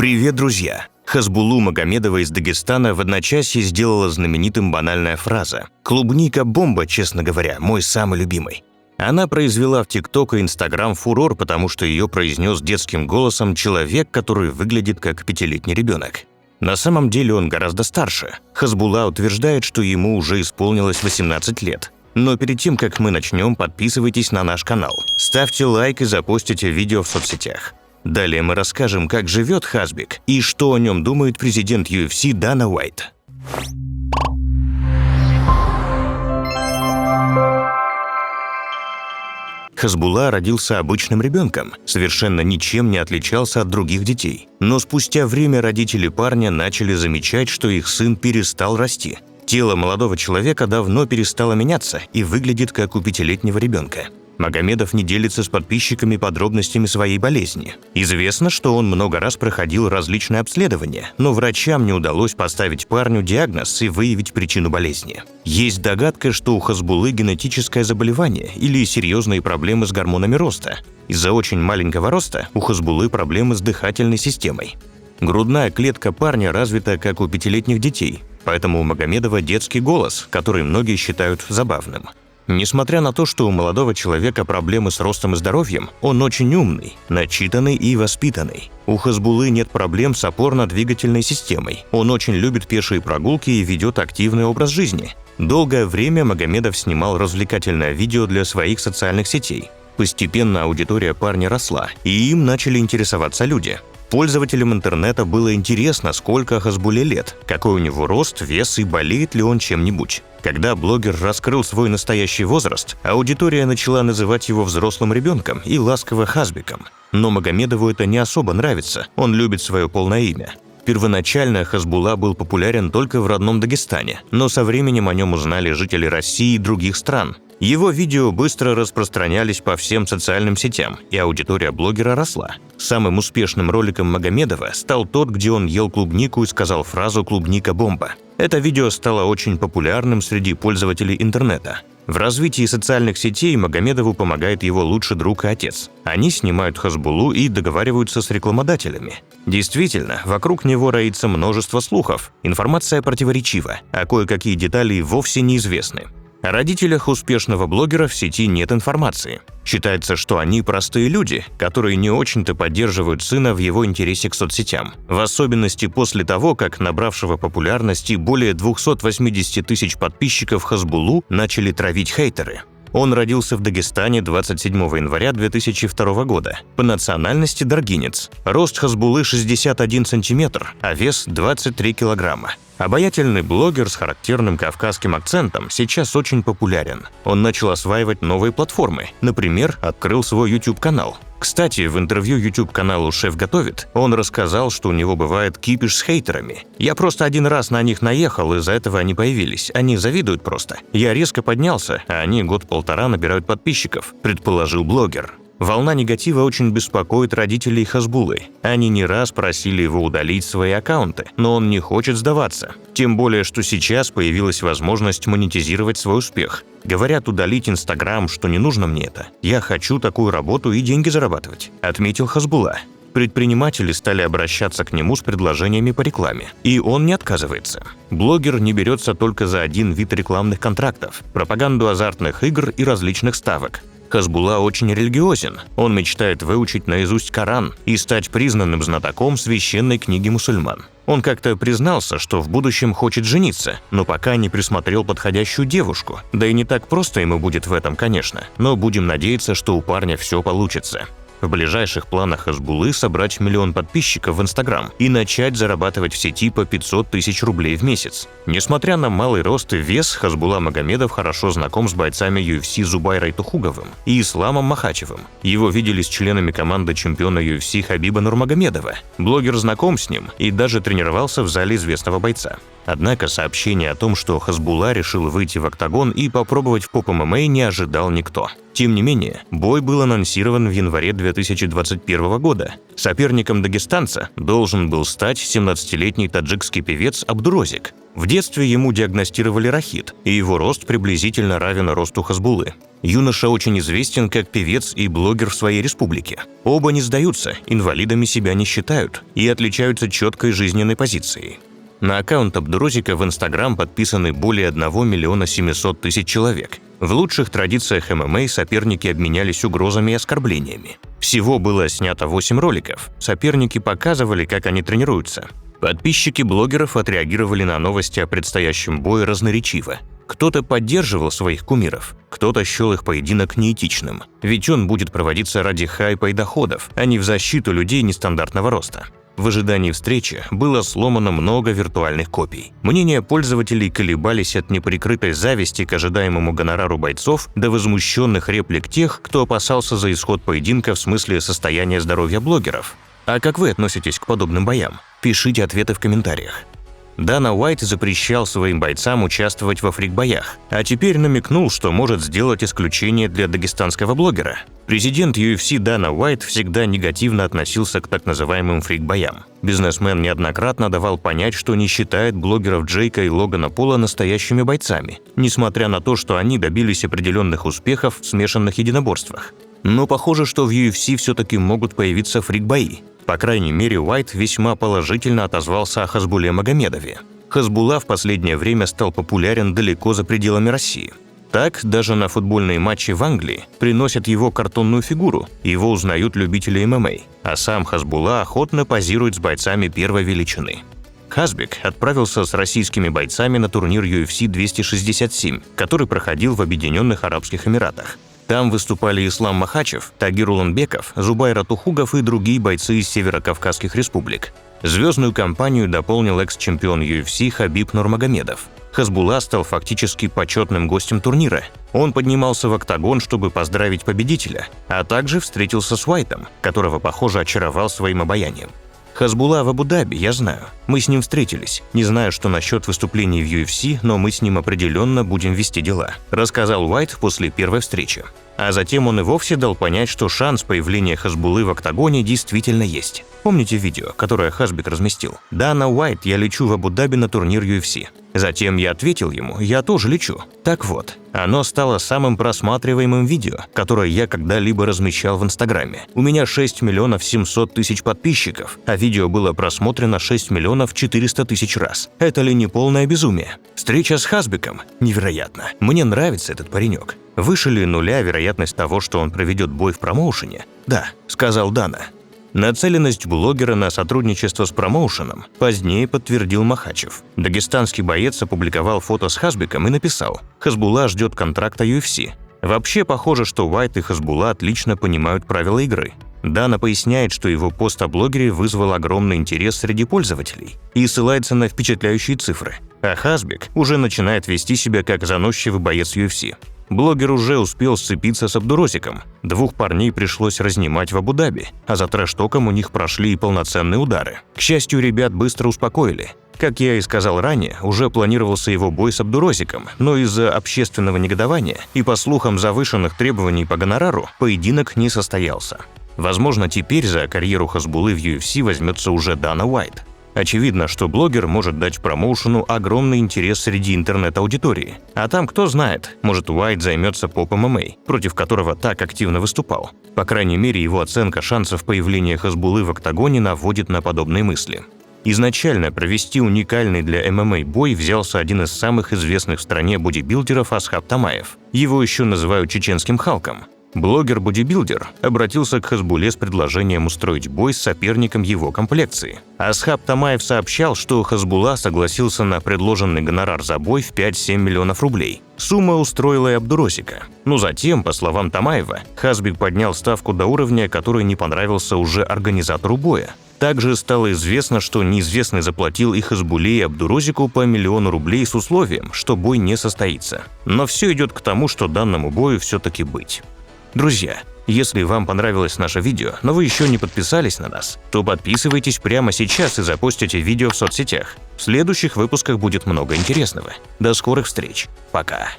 Привет, друзья! Хазбулу Магомедова из Дагестана в одночасье сделала знаменитым банальная фраза «Клубника-бомба, честно говоря, мой самый любимый». Она произвела в ТикТок и Инстаграм фурор, потому что ее произнес детским голосом человек, который выглядит как 5-летний ребенок. На самом деле он гораздо старше. Хазбула утверждает, что ему уже исполнилось 18 лет. Но перед тем, как мы начнем, подписывайтесь на наш канал, ставьте лайк и запостите видео в соцсетях. Далее мы расскажем, как живет Хазбик и что о нем думает президент UFC Дана Уайт. Хазбула родился обычным ребенком, совершенно ничем не отличался от других детей. Но спустя время родители парня начали замечать, что их сын перестал расти. Тело молодого человека давно перестало меняться и выглядит как у 5-летнего ребенка. Магомедов не делится с подписчиками подробностями своей болезни. Известно, что он много раз проходил различные обследования, но врачам не удалось поставить парню диагноз и выявить причину болезни. Есть догадка, что у Хазбулы генетическое заболевание или серьезные проблемы с гормонами роста. Из-за очень маленького роста у Хазбулы проблемы с дыхательной системой. Грудная клетка парня развита, как у 5-летних детей, поэтому у Магомедова детский голос, который многие считают забавным. Несмотря на то, что у молодого человека проблемы с ростом и здоровьем, он очень умный, начитанный и воспитанный. У Хазбулы нет проблем с опорно-двигательной системой. Он очень любит пешие прогулки и ведет активный образ жизни. Долгое время Магомедов снимал развлекательное видео для своих социальных сетей. Постепенно аудитория парня росла, и им начали интересоваться люди. Пользователям интернета было интересно, сколько Хазбуле лет, какой у него рост, вес и болеет ли он чем-нибудь. Когда блогер раскрыл свой настоящий возраст, аудитория начала называть его взрослым ребенком и ласково Хазбиком. Но Магомедову это не особо нравится, он любит свое полное имя. Первоначально Хазбула был популярен только в родном Дагестане, но со временем о нем узнали жители России и других стран. Его видео быстро распространялись по всем социальным сетям, и аудитория блогера росла. Самым успешным роликом Магомедова стал тот, где он ел клубнику и сказал фразу «клубника-бомба». Это видео стало очень популярным среди пользователей интернета. В развитии социальных сетей Магомедову помогает его лучший друг и отец. Они снимают Хазбулу и договариваются с рекламодателями. Действительно, вокруг него роится множество слухов, информация противоречива, а кое-какие детали вовсе неизвестны. О родителях успешного блогера в сети нет информации. Считается, что они простые люди, которые не очень-то поддерживают сына в его интересе к соцсетям. В особенности после того, как набравшего популярности более 280 тысяч подписчиков Хазбулу начали травить хейтеры. Он родился в Дагестане 27 января 2002 года. По национальности даргинец. Рост Хазбулы 61 сантиметр, а вес 23 килограмма. Обаятельный блогер с характерным кавказским акцентом сейчас очень популярен. Он начал осваивать новые платформы, например, открыл свой YouTube-канал. Кстати, в интервью YouTube-каналу «Шеф готовит» он рассказал, что у него бывает кипиш с хейтерами. «Я просто один раз на них наехал, из-за этого они появились. Они завидуют просто. Я резко поднялся, а они год-полтора набирают подписчиков», предположил блогер. Волна негатива очень беспокоит родителей Хазбулы. Они не раз просили его удалить свои аккаунты, но он не хочет сдаваться. Тем более, что сейчас появилась возможность монетизировать свой успех. Говорят, удалить Инстаграм, что не нужно мне это. Я хочу такую работу и деньги зарабатывать, отметил Хазбула. Предприниматели стали обращаться к нему с предложениями по рекламе, и он не отказывается. Блогер не берется только за один вид рекламных контрактов – пропаганду азартных игр и различных ставок. Хазбула очень религиозен. Он мечтает выучить наизусть Коран и стать признанным знатоком священной книги мусульман. Он как-то признался, что в будущем хочет жениться, но пока не присмотрел подходящую девушку. Да и не так просто ему будет в этом, конечно, но будем надеяться, что у парня все получится. В ближайших планах Хазбулы собрать 1 миллион подписчиков в Инстаграм и начать зарабатывать в сети по 500 тысяч рублей в месяц. Несмотря на малый рост и вес, Хазбула Магомедов хорошо знаком с бойцами UFC Зубайрой Тухуговым и Исламом Махачевым. Его видели с членами команды чемпиона UFC Хабиба Нурмагомедова. Блогер знаком с ним и даже тренировался в зале известного бойца. Однако сообщение о том, что Хазбулла решил выйти в октагон и попробовать в поп-ММА, не ожидал никто. Тем не менее, бой был анонсирован в январе 2021 года. Соперником дагестанца должен был стать 17-летний таджикский певец Абдурозик. В детстве ему диагностировали рахит, и его рост приблизительно равен росту Хазбуллы. Юноша очень известен как певец и блогер в своей республике. Оба не сдаются, инвалидами себя не считают и отличаются четкой жизненной позицией. На аккаунт Абдурозика в Инстаграм подписаны более 1 миллиона 700 тысяч человек. В лучших традициях ММА соперники обменялись угрозами и оскорблениями. Всего было снято 8 роликов. Соперники показывали, как они тренируются. Подписчики блогеров отреагировали на новости о предстоящем бое разноречиво. Кто-то поддерживал своих кумиров, кто-то счел их поединок неэтичным. Ведь он будет проводиться ради хайпа и доходов, а не в защиту людей нестандартного роста. В ожидании встречи было сломано много виртуальных копий. Мнения пользователей колебались от неприкрытой зависти к ожидаемому гонорару бойцов до возмущенных реплик тех, кто опасался за исход поединка в смысле состояния здоровья блогеров. А как вы относитесь к подобным боям? Пишите ответы в комментариях. Дана Уайт запрещал своим бойцам участвовать во фрик-боях, а теперь намекнул, что может сделать исключение для дагестанского блогера. Президент UFC Дана Уайт всегда негативно относился к так называемым фрик-боям. Бизнесмен неоднократно давал понять, что не считает блогеров Джейка и Логана Пола настоящими бойцами, несмотря на то, что они добились определенных успехов в смешанных единоборствах. Но похоже, что в UFC все-таки могут появиться фрик-бои. По крайней мере, Уайт весьма положительно отозвался о Хазбулле Магомедове. Хазбулла в последнее время стал популярен далеко за пределами России. Так, даже на футбольные матчи в Англии приносят его картонную фигуру, его узнают любители ММА, а сам Хазбулла охотно позирует с бойцами первой величины. Хазбек отправился с российскими бойцами на турнир UFC 267, который проходил в Объединенных Арабских Эмиратах. Там выступали Ислам Махачев, Тагир Уланбеков, Зубайр Атухугов и другие бойцы из северокавказских республик. Звездную компанию дополнил экс-чемпион UFC Хабиб Нурмагомедов. Хазбулла стал фактически почетным гостем турнира. Он поднимался в октагон, чтобы поздравить победителя, а также встретился с Уайтом, которого, похоже, очаровал своим обаянием. Хазбулла в Абу-Даби, я знаю. Мы с ним встретились. Не знаю, что насчет выступлений в UFC, но мы с ним определенно будем вести дела», – рассказал Уайт после первой встречи. А затем он и вовсе дал понять, что шанс появления Хазбуллы в октагоне действительно есть. Помните видео, которое Хазбек разместил? «Дана Уайт, я лечу в Абу-Даби на турнир UFC». Затем я ответил ему, я тоже лечу. Так вот, оно стало самым просматриваемым видео, которое я когда-либо размещал в Инстаграме. У меня 6 миллионов 700 тысяч подписчиков, а видео было просмотрено 6 миллионов 400 тысяч раз. Это ли не полное безумие? Встреча с Хазбеком? Невероятно. Мне нравится этот паренек. Выше ли нуля вероятность того, что он проведет бой в промоушене? Да, сказал Дана. Нацеленность блогера на сотрудничество с промоушеном позднее подтвердил Махачев. Дагестанский боец опубликовал фото с Хазбеком и написал: «Хазбулла ждет контракта UFC». Вообще похоже, что Уайт и Хазбулла отлично понимают правила игры. Дана поясняет, что его пост о блогере вызвал огромный интерес среди пользователей и ссылается на впечатляющие цифры. А Хазбек уже начинает вести себя как заносчивый боец UFC. Блогер уже успел сцепиться с Абдурозиком. Двух парней пришлось разнимать в Абу-Даби, а за трэш-током у них прошли и полноценные удары. К счастью, ребят быстро успокоили. Как я и сказал ранее, уже планировался его бой с Абдурозиком, но из-за общественного негодования и, по слухам, завышенных требований по гонорару, поединок не состоялся. Возможно, теперь за карьеру Хазбуллы в UFC возьмется уже Дана Уайт. Очевидно, что блогер может дать промоушену огромный интерес среди интернет-аудитории. А там, кто знает, может, Уайт займется поп-ММА, против которого так активно выступал. По крайней мере, его оценка шансов появления Хазбуллы в октагоне наводит на подобные мысли. Изначально провести уникальный для ММА бой взялся один из самых известных в стране бодибилдеров Асхаб Тамаев. Его еще называют чеченским Халком. Блогер-бодибилдер обратился к Хазбулле с предложением устроить бой с соперником его комплекции. Асхаб Тамаев сообщал, что Хазбулла согласился на предложенный гонорар за бой в 5-7 миллионов рублей. Сумма устроила и Абдурозика. Но затем, по словам Тамаева, Хазбек поднял ставку до уровня, который не понравился уже организатору боя. Также стало известно, что неизвестный заплатил и Хазбулле, и Абдурозику по 1 миллион рублей с условием, что бой не состоится. Но все идет к тому, что данному бою все-таки быть. Друзья, Если вам понравилось наше видео, но вы еще не подписались на нас, то подписывайтесь прямо сейчас и запостите видео в соцсетях. В следующих выпусках будет много интересного. До скорых встреч. Пока.